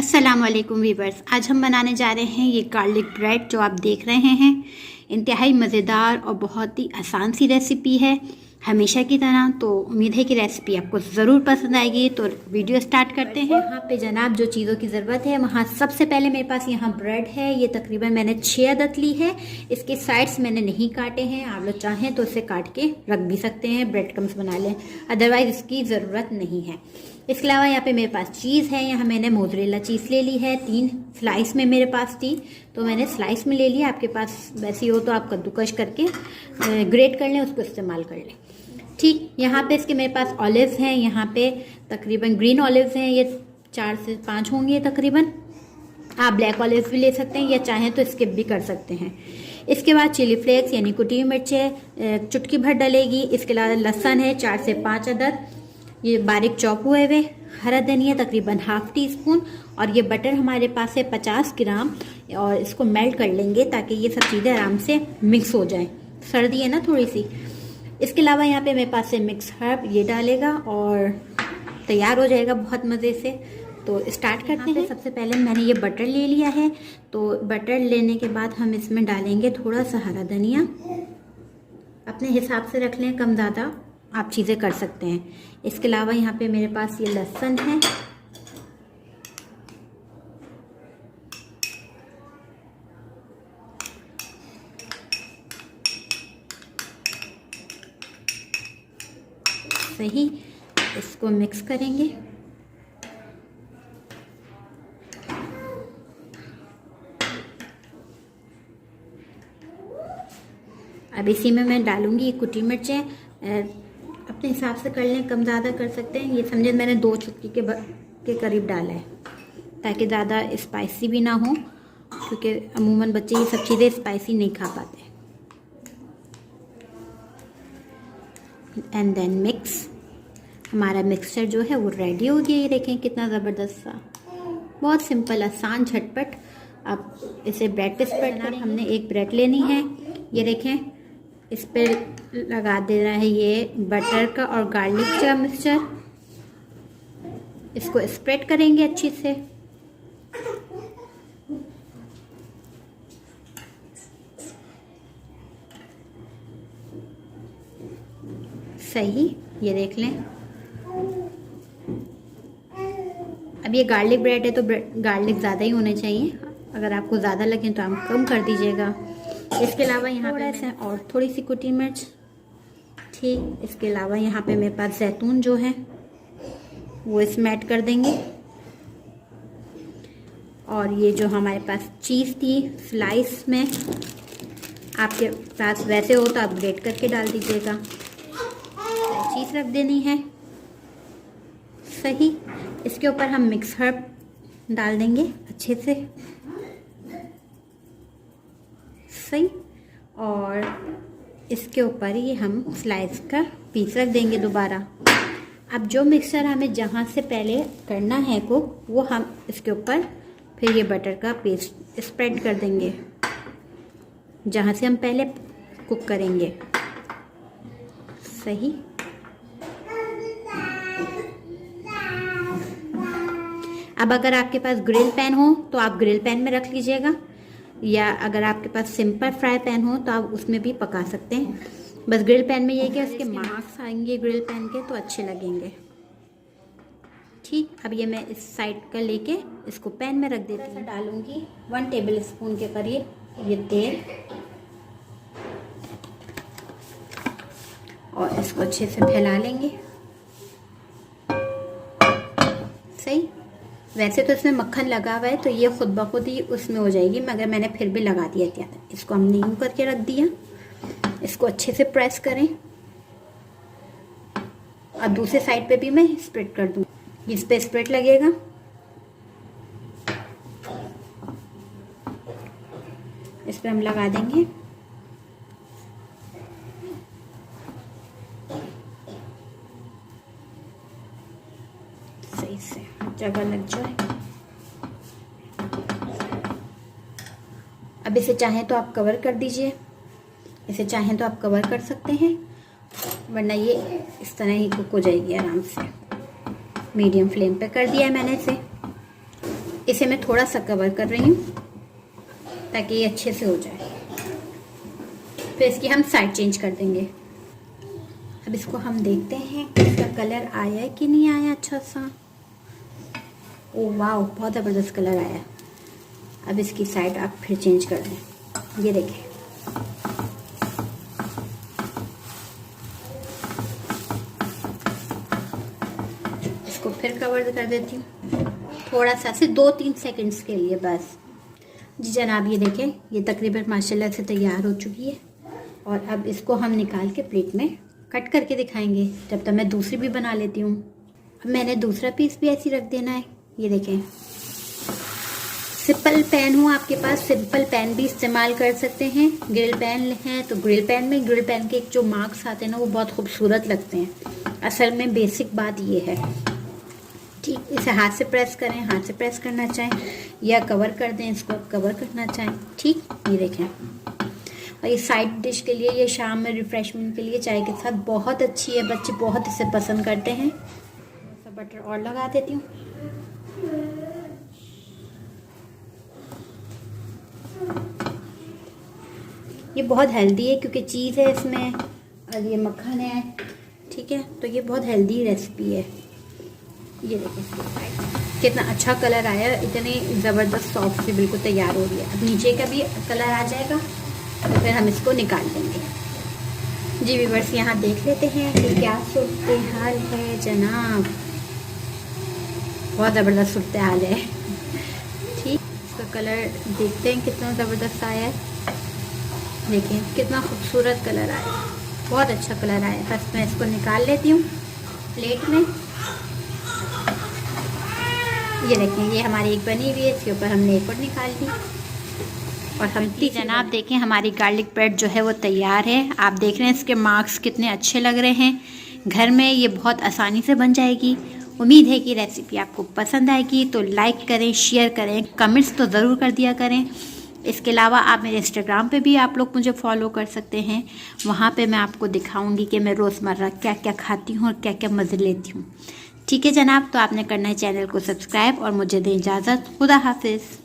अस्सलामुअलैकुम वीवर्स, आज हम बनाने जा रहे हैं ये गार्लिक ब्रेड जो आप देख रहे हैं। इंतहाई मज़ेदार और बहुत ही आसान सी रेसिपी है हमेशा की तरह। तो उम्मीद है कि रेसिपी आपको ज़रूर पसंद आएगी। तो वीडियो स्टार्ट करते हैं। यहाँ पे जनाब जो चीज़ों की ज़रूरत है, वहाँ सबसे पहले मेरे पास यहाँ ब्रेड है। ये तकरीबन मैंने 6 अदद ली है। इसके साइड्स मैंने नहीं काटे हैं। आप लोग चाहें तो इसे काट के रख भी सकते हैं, ब्रेड क्रम्स बना लें, अदरवाइज़ इसकी ज़रूरत नहीं है। इसके अलावा यहाँ पे मेरे पास चीज़ है। यहाँ मैंने मोज़रेला चीज़ ले ली है, 3 स्लाइस में मेरे पास थी तो मैंने स्लाइस में ले लिया। आपके पास वैसी हो तो आप कद्दूकश करके ग्रेट कर लें, उसको इस्तेमाल कर लें। ठीक, यहाँ पे इसके मेरे पास ऑलिव्स हैं। यहाँ पे तकरीबन ग्रीन ऑलिव्स हैं, ये 4 से 5 होंगे तकरीबन। आप ब्लैक ऑलिव्स भी ले सकते हैं या चाहें तो स्किप भी कर सकते हैं। इसके बाद चिली फ्लेक्स यानी कुटी हुई मिर्चें चुटकी भर डलेगी। इसके अलावा लहसुन है 4 से 5 अदद, ये बारीक चॉप हुए हुए। हरा धनिया तकरीबन ½ टीस्पून। और ये बटर हमारे पास है 50 ग्राम। और इसको मेल्ट कर लेंगे ताकि ये सब चीज़ें आराम से मिक्स हो जाए। सर्दी है ना थोड़ी सी। इसके अलावा यहाँ पे मेरे पास से मिक्स हर्ब ये डालेगा और तैयार हो जाएगा बहुत मज़े से। तो स्टार्ट करते हैं। सबसे पहले मैंने ये बटर ले लिया है। तो बटर लेने के बाद हम इसमें डालेंगे थोड़ा सा हरा धनिया। अपने हिसाब से रख लें, कम ज़्यादा आप चीज़ें कर सकते हैं। इसके अलावा यहाँ पे मेरे पास ये लहसुन है। सही, इसको मिक्स करेंगे। अब इसी में मैं डालूंगी कुटी मिर्चें। अपने हिसाब से कर लें, कम ज़्यादा कर सकते हैं। ये समझे मैंने 2 चुटकी के करीब डाला है ताकि ज़्यादा स्पाइसी भी ना हो, क्योंकि अमूमन बच्चे ये सब चीज़ें स्पाइसी नहीं खा पाते। And then mix. हमारा मिक्सचर जो है वो रेडी हो गया। ये देखें कितना ज़बरदस्त सा, बहुत सिंपल, आसान, झटपट। अब इसे ब्रेड पे स्प्रेड करें। हमने एक ब्रेड लेनी है, ये देखें, इस पर लगा देना है ये बटर का और गार्लिक का मिक्सचर। इसको स्प्रेड करेंगे अच्छी से। सही, ये देख लें। अब ये गार्लिक ब्रेड है तो गार्लिक ज़्यादा ही होने चाहिए। अगर आपको ज़्यादा लगे तो आप कम कर दीजिएगा। इसके अलावा यहाँ पे ऐसे और थोड़ी सी कुटी मिर्च। ठीक, इसके अलावा यहाँ पे मेरे पास जैतून जो है वो इसमें ऐड कर देंगे। और ये जो हमारे पास चीज़ थी स्लाइस में, आपके पास वैसे हो तो आप ग्रेट करके डाल दीजिएगा। चीज़ रख देनी है। सही, इसके ऊपर हम मिक्स हर्ब डाल देंगे अच्छे से। सही, और इसके ऊपर ही हम स्लाइस का पीस रख देंगे दोबारा। अब जो मिक्सचर हमें जहाँ से पहले करना है कुक, वो हम इसके ऊपर फिर ये बटर का पेस्ट स्प्रेड कर देंगे जहाँ से हम पहले कुक करेंगे। सही, अब अगर आपके पास ग्रिल पैन हो तो आप ग्रिल पैन में रख लीजिएगा, या अगर आपके पास सिंपल फ्राई पैन हो तो आप उसमें भी पका सकते हैं। बस ग्रिल पैन में ये कि उसके मार्क्स आएंगे ग्रिल पैन के तो अच्छे लगेंगे। ठीक, अब ये मैं इस साइड का लेके इसको पैन में रख देती हूँ। डालूंगी 1 टेबल स्पून के करीब ये तेल और इसको अच्छे से फैला लेंगे। सही, वैसे तो इसमें मक्खन लगा हुआ है तो ये खुद ब खुद ही उसमें हो जाएगी, मगर मैंने फिर भी लगा दिया। क्या था, इसको हमने यूं करके रख दिया। इसको अच्छे से प्रेस करें और दूसरे साइड पे भी मैं स्प्रेड कर दूँ। इस पे स्प्रेड लगेगा। इस पे हम लगा देंगे। सही से जगह लग जाए। अब इसे चाहें तो आप कवर कर दीजिए, इसे चाहें तो आप कवर कर सकते हैं, वरना ये इस तरह ही कुक हो जाएगी आराम से। मीडियम फ्लेम पे कर दिया है मैंने इसे। इसे मैं थोड़ा सा कवर कर रही हूँ ताकि ये अच्छे से हो जाए। फिर इसकी हम साइड चेंज कर देंगे। अब इसको हम देखते हैं कि इसका कलर आया है कि नहीं आया अच्छा सा। ओ वाह, बहुत ज़बरदस्त कलर आया। अब इसकी साइड आप फिर चेंज कर दें। ये देखें, इसको फिर कवर कर देती हूँ थोड़ा सा, सिर्फ 2-3 सेकंड्स के लिए बस। जी जनाब, ये देखें, ये तकरीबन माशाल्लाह से तैयार हो चुकी है। और अब इसको हम निकाल के प्लेट में कट करके दिखाएंगे। जब तक मैं दूसरी भी बना लेती हूँ। अब मैंने दूसरा पीस भी ऐसे ही रख देना है। ये देखें, सिंपल पैन हो आपके पास, सिंपल पैन भी इस्तेमाल कर सकते हैं। ग्रिल पैन है तो ग्रिल पैन में, ग्रिल पैन के जो मार्क्स आते हैं ना वो बहुत खूबसूरत लगते हैं। असल में बेसिक बात ये है, ठीक। इसे हाथ से प्रेस करें, हाथ से प्रेस करना चाहें या कवर कर दें, इसको कवर करना चाहें, ठीक। ये देखें, और ये साइड डिश के लिए, ये शाम में रिफ्रेशमेंट के लिए चाय के साथ बहुत अच्छी है। बच्चे बहुत इसे पसंद करते हैं। थोड़ा सा बटर और लगा देती हूँ। ये बहुत हेल्दी है क्योंकि चीज़ है इसमें और ये मक्खन है, ठीक है। तो ये बहुत हेल्दी रेसिपी है। ये देखिए कितना अच्छा कलर आया, इतनी ज़बरदस्त सॉफ्ट से बिल्कुल तैयार हो रही है। अब नीचे का भी कलर आ जाएगा तो फिर हम इसको निकाल देंगे। जी व्यूअर्स, यहाँ देख लेते हैं कि क्या सूरत हाल है जनाब। बहुत ज़बरदस्त सूरत हाल है, ठीक। इसका कलर देखते हैं कितना ज़बरदस्त आया है। देखिए कितना खूबसूरत कलर आया, बहुत अच्छा कलर आया। बस मैं इसको निकाल लेती हूँ प्लेट में। ये देखें, ये हमारी एक बनी हुई है, इसके ऊपर हमने एक और निकाल ली। और हम जनाब देखें, हमारी गार्लिक ब्रेड जो है वो तैयार है। आप देख रहे हैं इसके मार्क्स कितने अच्छे लग रहे हैं। घर में ये बहुत आसानी से बन जाएगी। उम्मीद है कि रेसिपी आपको पसंद आएगी। तो लाइक करें, शेयर करें, कमेंट्स तो ज़रूर कर दिया करें। इसके अलावा आप मेरे इंस्टाग्राम पे भी आप लोग मुझे फॉलो कर सकते हैं। वहाँ पे मैं आपको दिखाऊंगी कि मैं रोज़मर्रा क्या क्या खाती हूँ और क्या क्या मज़े लेती हूँ, ठीक है जनाब। तो आपने करना है चैनल को सब्सक्राइब और मुझे दें इजाज़त। खुदा हाफिज़।